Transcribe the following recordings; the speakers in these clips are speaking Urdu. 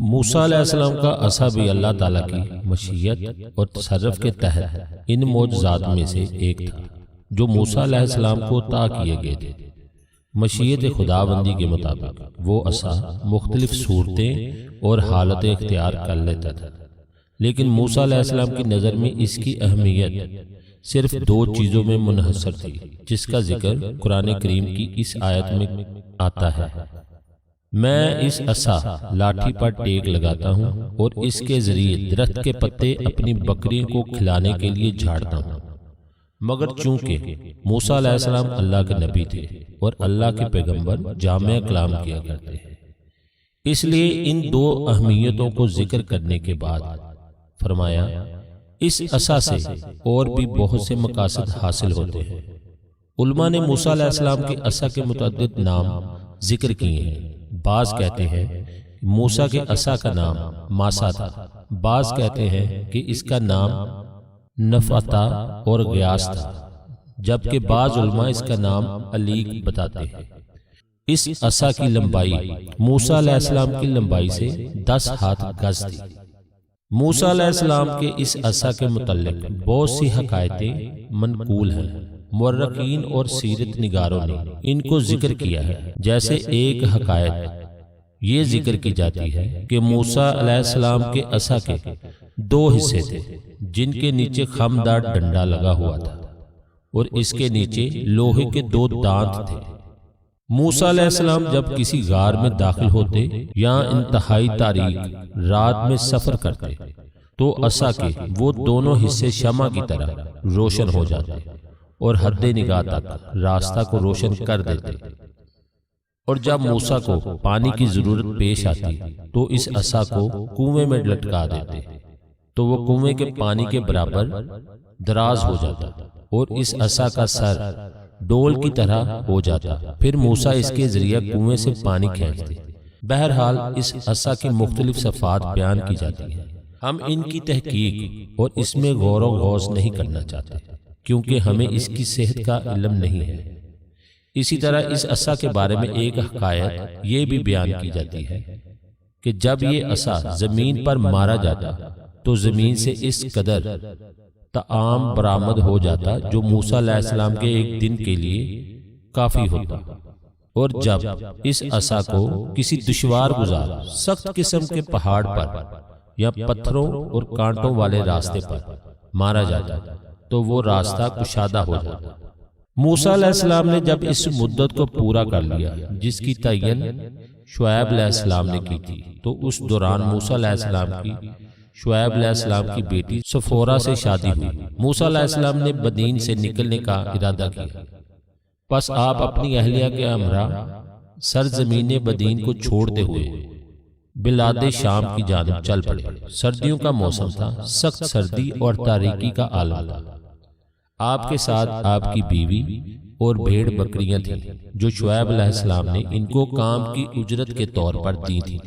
موسیٰ علیہ السلام کا عصا بھی اللہ تعالیٰ کی مشیت اور تصرف کے تحت ان معجزات میں سے ایک تھا جو موسیٰ علیہ السلام کو عطا کیے گئے تھے۔ مشیت خداوندی کے مطابق وہ عصا مختلف صورتیں اور حالتیں اختیار کر لیتا تھا، لیکن موسیٰ علیہ السلام کی نظر میں اس کی اہمیت صرف دو چیزوں میں منحصر تھی، جس کا ذکر قرآن کریم کی اس آیت میں آتا ہے: میں اس عصا لاٹھی پر ٹیک لگاتا ہوں اور اس کے ذریعے درخت کے پتے اپنی بکریوں کو کھلانے کے لیے جھاڑتا ہوں۔ مگر چونکہ موسیٰ علیہ السلام اللہ کے نبی تھے اور اللہ کے پیغمبر جامع کلام کیا کرتے ہیں، اس لیے ان دو اہمیتوں کو ذکر کرنے کے بعد فرمایا اس عصا سے اور بھی بہت سے مقاصد حاصل ہوتے ہیں۔ علماء نے موسیٰ علیہ السلام کے عصا کے متعدد نام ذکر کیے ہیں۔ بعض کہتے ہیں موسیٰ کے عصا کا نام ماسا تھا، بعض کہتے ہیں کہ اس کا نام نفعتا اور غیاس تھا، جبکہ بعض علماء اس کا نام علیق بتاتے ہیں۔ اس عصا کی لمبائی موسیٰ علیہ السلام کی لمبائی سے 10 ہاتھ گز تھی۔ موسیٰ علیہ السلام کے اس عصا کے متعلق بہت سی حکایتیں منقول ہیں۔ مورخین اور سیرت نگاروں نے ان کو ذکر کیا ہے، جیسے ایک حکایت یہ ذکر کی جاتی ہے کہ موسیٰ علیہ السلام کے عصا کے 2 حصے تھے، جن کے نیچے خمدار ڈنڈا لگا ہوا تھا اور اس کے نیچے لوہے کے 2 دانت تھے۔ موسیٰ علیہ السلام جب کسی غار میں داخل ہوتے یا انتہائی تاریک رات میں سفر کرتے تو عصا کے وہ دونوں حصے شمع کی طرح روشن ہو جاتے اور حد نگاہ تک راستہ کو روشن کر دیتے، اور جب موسیٰ کو پانی کی ضرورت پیش آتی تو اس عصا کو کنویں میں لٹکا دیتے تو وہ کنویں کے پانی کے برابر دراز ہو جاتا اور اس عصا کا سر ڈول کی طرح ہو جاتا۔ پھر موسیٰ اس کے ذریعے کنویں سے پانی کھینچتے۔ بہرحال اس عصا کی مختلف صفات بیان کی جاتی ہیں۔ ہم ان کی تحقیق اور اس میں غور و غوص نہیں کرنا چاہتے، کیونکہ ہمیں اس کی صحت کا علم نہیں ہے۔ اسی طرح اس عصا کے بارے میں ایک حکایت یہ بھی بیان کی جاتی ہے کہ جب یہ عصا زمین پر مارا جاتا تو زمین سے اس قدر طعام برآمد ہو جاتا جو موسیٰ علیہ السلام کے ایک دن کے لیے کافی ہوتا، اور جب اس عصا کو کسی دشوار گزار سخت قسم کے پہاڑ پر یا پتھروں اور کانٹوں والے راستے پر مارا جاتا تو وہ راستہ کشادہ ہو جاتا۔ موسیٰ علیہ السلام نے جب اس مدت کو پورا کر لیا جس کی تعین شعیب علیہ السلام نے کی تھی، تو اس دوران موسیٰ علیہ السلام کی شعیب علیہ السلام کی بیٹی صفورہ سے شادی ہوئی۔ موسیٰ علیہ السلام نے مدین سے نکلنے کا ارادہ کیا، پس آپ اپنی اہلیہ کے ہمراہ سرزمین مدین کو چھوڑتے ہوئے بلاد شام کی جانب چل پڑے۔ سردیوں کا موسم تھا، سخت سردی اور تاریکی کا عالم تھا۔ آپ کے ساتھ آپ کی بیوی اور بھیڑ بکریاں تھیں جو شعیب علیہ السلام نے ان کو کام کی اجرت کے طور پر دی تھی۔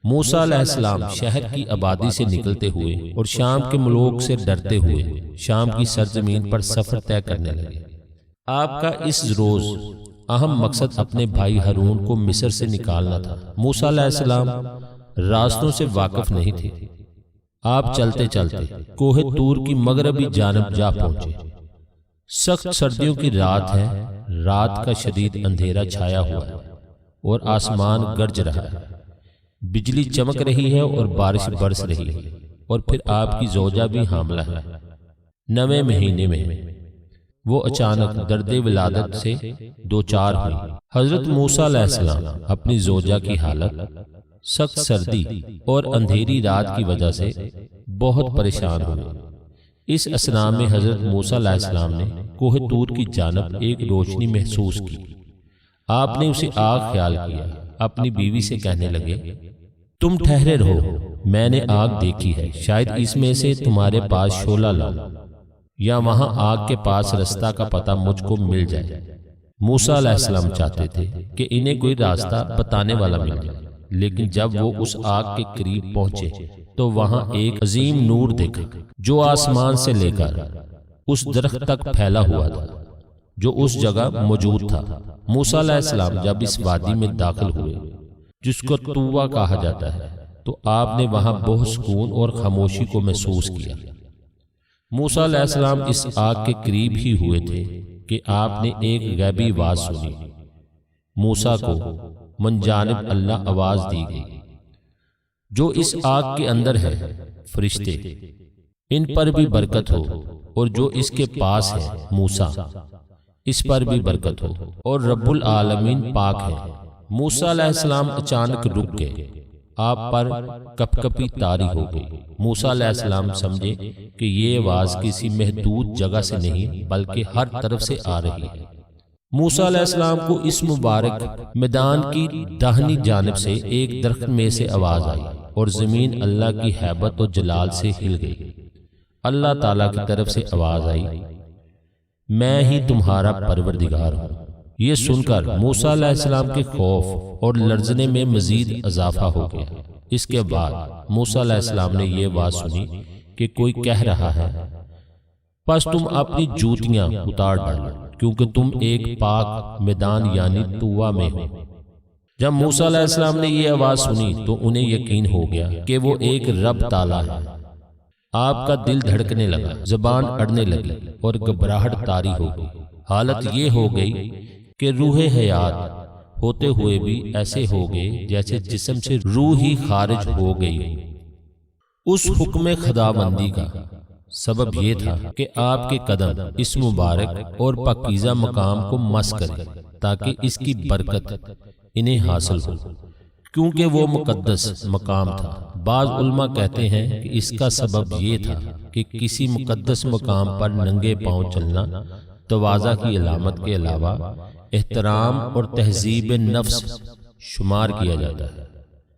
موسیٰ علیہ السلام شہر کی آبادی سے نکلتے ہوئے اور شام کے ملوک سے ڈرتے ہوئے شام کی سرزمین پر سفر طے کرنے لگے۔ آپ کا اس روز اہم مقصد اپنے بھائی ہارون کو مصر سے نکالنا تھا۔ موسیٰ علیہ السلام راستوں سے واقف نہیں تھے۔ آپ چلتے چلتے کوہ طور کی مغربی جانب جا پہنچے۔ سخت سردیوں کی رات ہے، رات کا شدید اندھیرا چھایا ہوا ہے اور آسمان گرج رہا ہے، بجلی چمک رہی ہے اور بارش برس رہی ہے، اور پھر آپ کی زوجہ بھی حاملہ ہے۔ 9ویں مہینے میں وہ اچانک درد ولادت سے دوچار ہوئی۔ حضرت موسیٰ علیہ السلام اپنی زوجہ کی حالت، سخت سردی اور اندھیری رات کی وجہ سے بہت پریشان ہوئے۔ اس اثناء میں حضرت موسیٰ علیہ السلام نے کوہ طور کی جانب ایک روشنی محسوس کی۔ آپ نے اسے آگ خیال کیا، اپنی بیوی سے کہنے لگے، تم ٹھہرے رہو، میں نے آگ دیکھی ہے، شاید اس میں سے تمہارے پاس شعلہ لاؤں یا وہاں آگ کے پاس رستہ کا پتہ مجھ کو مل جائے۔ موسیٰ علیہ السلام چاہتے تھے کہ انہیں کوئی راستہ بتانے والا مل جائے، لیکن جب وہ اس آگ کے قریب پہنچے تو وہاں ایک عظیم نور دیکھا جو آسمان سے لے کر اس درخت تک پھیلا ہوا تھا جو اس جگہ موجود تھا۔ موسیٰ علیہ السلام جب اس وادی میں داخل ہوئے جس کو طوّا کہا جاتا ہے، تو آپ نے وہاں بہت سکون اور خاموشی کو محسوس کیا۔ موسیٰ علیہ السلام اس آگ کے قریب ہی ہوئے تھے کہ آپ نے ایک غیبی آواز سنی۔ موسیٰ کو من جانب اللہ آواز دی گئی، جو اس آگ کے اندر ہے فرشتے ان پر بھی برکت ہو، اور جو اس کے پاس ہے موسیٰ اس پر بھی برکت ہو، اور رب العالمین پاک ہے۔ موسیٰ علیہ السلام اچانک رک گئے، آپ پر کپ کپی طاری ہو گئی۔ موسیٰ علیہ السلام سمجھے کہ یہ آواز کسی محدود جگہ سے نہیں بلکہ ہر طرف سے آ رہی ہے۔ موسیٰ علیہ السلام کو اس مبارک میدان کی داہنی جانب سے ایک درخت میں سے آواز آئی، اور زمین اللہ کی ہیبت و جلال سے ہل گئی۔ اللہ تعالیٰ کی طرف سے آواز آئی، میں ہی تمہارا پروردگار ہوں۔ یہ سن کر موسیٰ علیہ السلام کے خوف اور لرزنے میں مزید اضافہ ہو گیا۔ اس کے بعد موسیٰ علیہ السلام نے یہ بات سنی کہ کوئی کہہ رہا ہے، پس تم اپنی جوتیاں اتار ڈالو، کیونکہ تم ایک پاک میدان یعنی طوا میں ہو۔ جب موسیٰ علیہ السلام نے یہ آواز سنی تو انہیں یقین ہو گیا کہ وہ ایک رب تعالیٰ ہے۔ آپ کا دل دھڑکنے لگا، زبان اڑنے لگی اور گھبراہٹ طاری ہو گئی۔ حالت یہ ہو گئی کہ روح حیات ہوتے ہوئے بھی ایسے ہو گئے جیسے جسم سے روح ہی خارج ہو گئی۔ اس حکم خداوندی کا سبب یہ تھا کہ آپ کے قدم اس مبارک اور پاکیزہ مقام کو مس کریں تاکہ اس کی برکت انہیں حاصل ہو، کیونکہ وہ مقدس مقام تھا۔ بعض علماء کہتے ہیں کہ اس کا سبب یہ تھا کہ کسی مقدس مقام پر ننگے پاؤں چلنا تواضع کی علامت کے علاوہ احترام اور تہذیب نفس شمار کیا جاتا ہے۔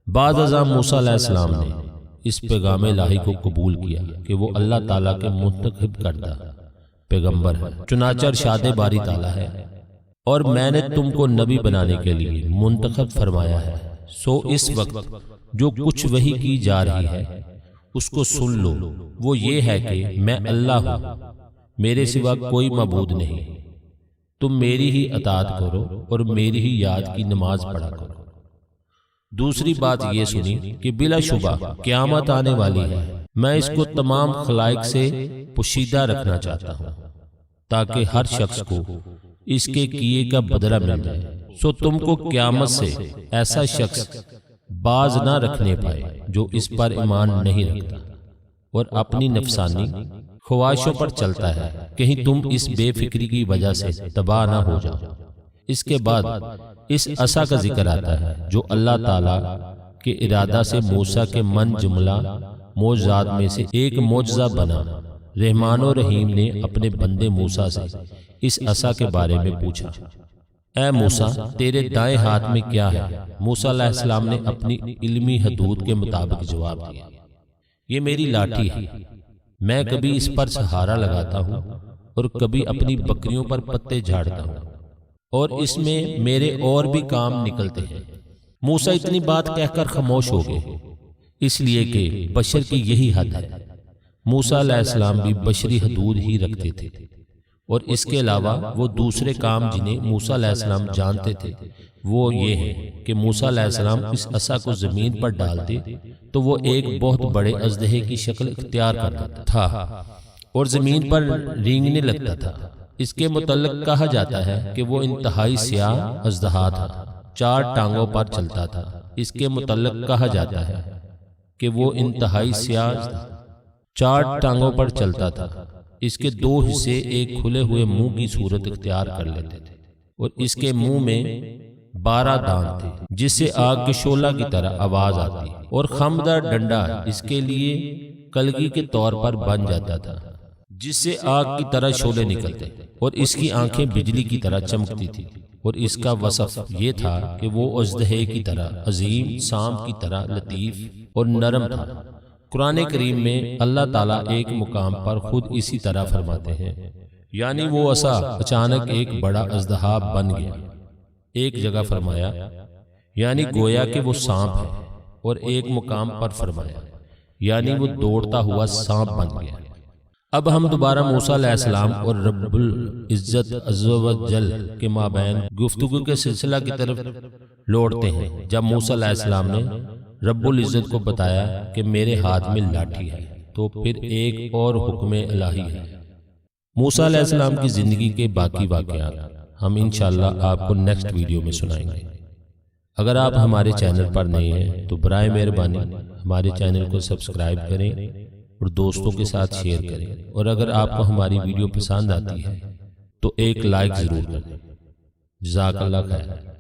بعد ازاں موسیٰ علیہ السلام نے اس پیغام الہی کو قبول کیا کہ وہ اللہ تعالیٰ کے منتخب کردہ پیغمبر ہے، چنانچہ ارشاد باری تعالیٰ ہے، اور میں نے تم کو نبی بنانے کے لیے منتخب فرمایا ہے۔ سو اس وقت جو کچھ وحی کی جا رہی ہے اس کو سن لو، وہ یہ ہے کہ میں اللہ ہوں، میرے سوا کوئی معبود نہیں، تم میری ہی اطاعت کرو اور میری ہی یاد کی نماز پڑھا کرو۔ دوسری بات یہ سنی کہ بلا شبہ قیامت آنے والی ہے، میں اس کو تمام خلائق سے پوشیدہ رکھنا چاہتا ہوں تاکہ ہر شخص کو اس کے کیے کا بدلہ مل جائے۔ سو تم کو قیامت سے ایسا شخص باز نہ رکھنے پائے جو اس پر ایمان نہیں رکھتا اور اپنی نفسانی خواہشوں پر چلتا ہے، کہیں تم اس بے فکری کی وجہ سے تباہ نہ ہو جاؤ۔ اس کے بعد اس عصا کا ذکر آتا ہے جو اللہ تعالیٰ کے ارادہ سے موسیٰ کے من جملہ معجزات میں سے ایک معجزہ بنا۔ رحمان و رحیم نے اپنے بندے موسیٰ سے اس عصا کے بارے میں پوچھا، اے موسیٰ تیرے دائیں ہاتھ میں کیا ہے؟ موسیٰ علیہ السلام نے اپنی علمی حدود کے مطابق جواب دیا، یہ میری لاٹھی ہے، میں کبھی اس پر سہارا لگاتا ہوں اور کبھی اپنی بکریوں پر پتے جھاڑتا ہوں، اور اس میں میرے اور بھی کام نکلتے ہیں۔ موسیٰ اتنی بات کہہ کر خاموش ہو گئے، اس لیے کہ بشر کی یہی حد ہے۔ موسیٰ علیہ السلام بھی بشری حدود ہی رکھتے تھے، اور اس کے علاوہ وہ دوسرے کام جنہیں موسیٰ علیہ السلام جانتے تھے وہ یہ ہے کہ موسیٰ علیہ السلام اس عصا کو زمین پر ڈالتے تو وہ ایک بہت بڑے اژدہے کی شکل اختیار کرتا تھا اور زمین پر رینگنے لگتا تھا۔ اس کے متعلق کہا جاتا ہے کہ وہ انتہائی سیاہ اژدہا تھا، 4 ٹانگوں پر چلتا تھا۔ اس کے متعلق کہا جاتا ہے کہ وہ انتہائی سیاہ 4 ٹانگوں پر چلتا تھا۔ اس کے 2 حصے ایک کھلے ہوئے منہ کی صورت اختیار کر لیتے تھے، اور اس کے منہ میں 12 دانت تھے جس سے آگ کے شعلہ کی طرح آواز آتی، اور خمدہ ڈنڈا اس کے لیے کلگی کے طور پر بن جاتا تھا جس سے آگ کی طرح شعلے نکلتے، اور اس کی آنکھیں بجلی کی طرح چمکتی تھی، اور اس کا وصف یہ تھا کہ وہ اژدہے کی طرح عظیم، سانپ کی طرح لطیف اور نرم تھا۔ قرآن کریم میں اللہ تعالیٰ ایک مقام پر خود اسی طرح فرماتے ہیں، یعنی وہ عصا اچانک ایک بڑا اژدہا بن گیا۔ ایک جگہ فرمایا یعنی گویا کہ وہ سانپ ہے، اور ایک مقام پر فرمایا یعنی وہ دوڑتا ہوا سانپ بن گیا۔ اب ہم دوبارہ موسیٰ علیہ السلام اور رب العزت عز و جل کے مابین گفتگو کے سلسلہ کی طرف لوٹتے ہیں۔ جب موسیٰ علیہ السلام نے رب العزت کو بتایا کہ میرے ہاتھ میں لاٹھی ہے، تو پھر ایک اور حکم الہی ہے۔ موسیٰ علیہ السلام کی زندگی کے باقی واقعات ہم انشاءاللہ آپ کو نیکسٹ ویڈیو میں سنائیں گے۔ اگر آپ ہمارے چینل پر نئے ہیں تو برائے مہربانی ہمارے چینل کو سبسکرائب کریں اور دوستوں کے ساتھ شیئر کریں، اور اگر آپ کو ہماری ویڈیو پسند آتی ہے تو ایک لائک ضرور کریں۔ جزاک اللہ خیر۔